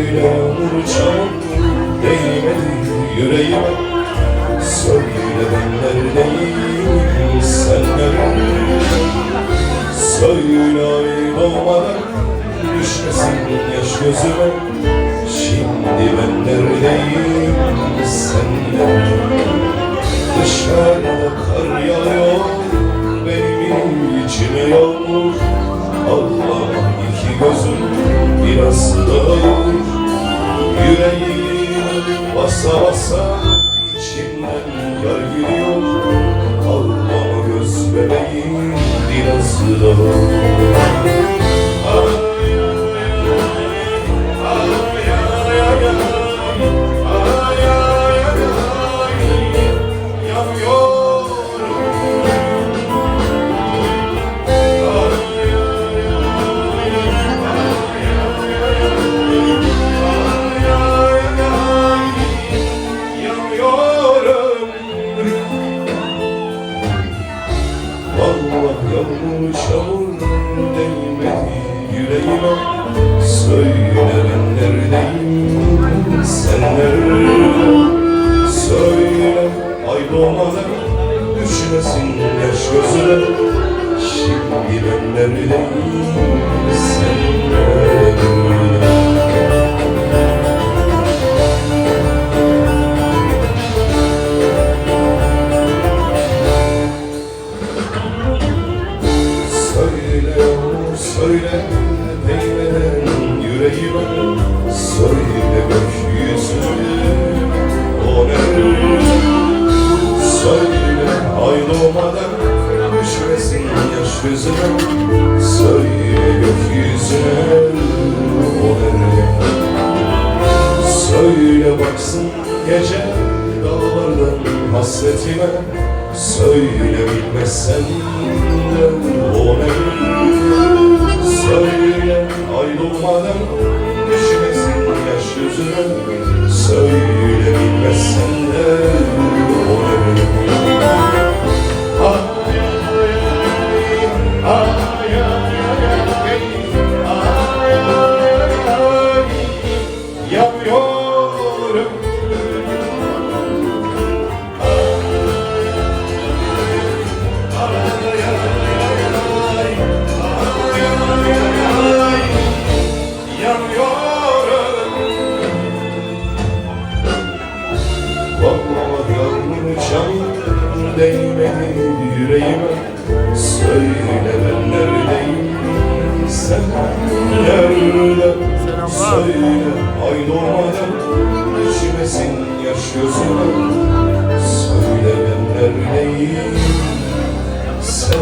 Söyle yağmur çamur değmedi yüreğime. Söyle ben neredeyim sen neredesin? Söyle ay doğmadan düşmesin yaş gözüme. Şimdi ben neredeyim sen neredesin? Dışarıda kar yağıyor benim içime yağmur. Allah iki gözüm biraz dağılır. Yüreğim basa basa içimden yar gidiyor. Allah'ıma göz bebeğim biraz dağılır. Yağmur çamur değmedi yüreğime. Söyle ben neredeyim sen neredesin? Söyle ay doğmadan düşmesin yaş gözüne. Şimdi ben neredeyim sen neredesin? Söyle değmeden yüreğime. Söyle gökyüzüne o nerede? Söyle ay doğmadan düşmesin yaş gözüme. Söyle gökyüzüne o nerede? Söyle baksın gece dağlardan hasretime. Söyle bilmezsen de o nerede? Söyle ay doğmadan düşmesin yaş yüzüne. Söyle bilmezsen de o nerede? Yanıyorum. Vallahi yağmur çamur değmedi yüreğime. Söyle ben neredeyim sen nerede? Söyle ay doğmadan düşmesin yaş gözüme. Söyle ben neredeyim sen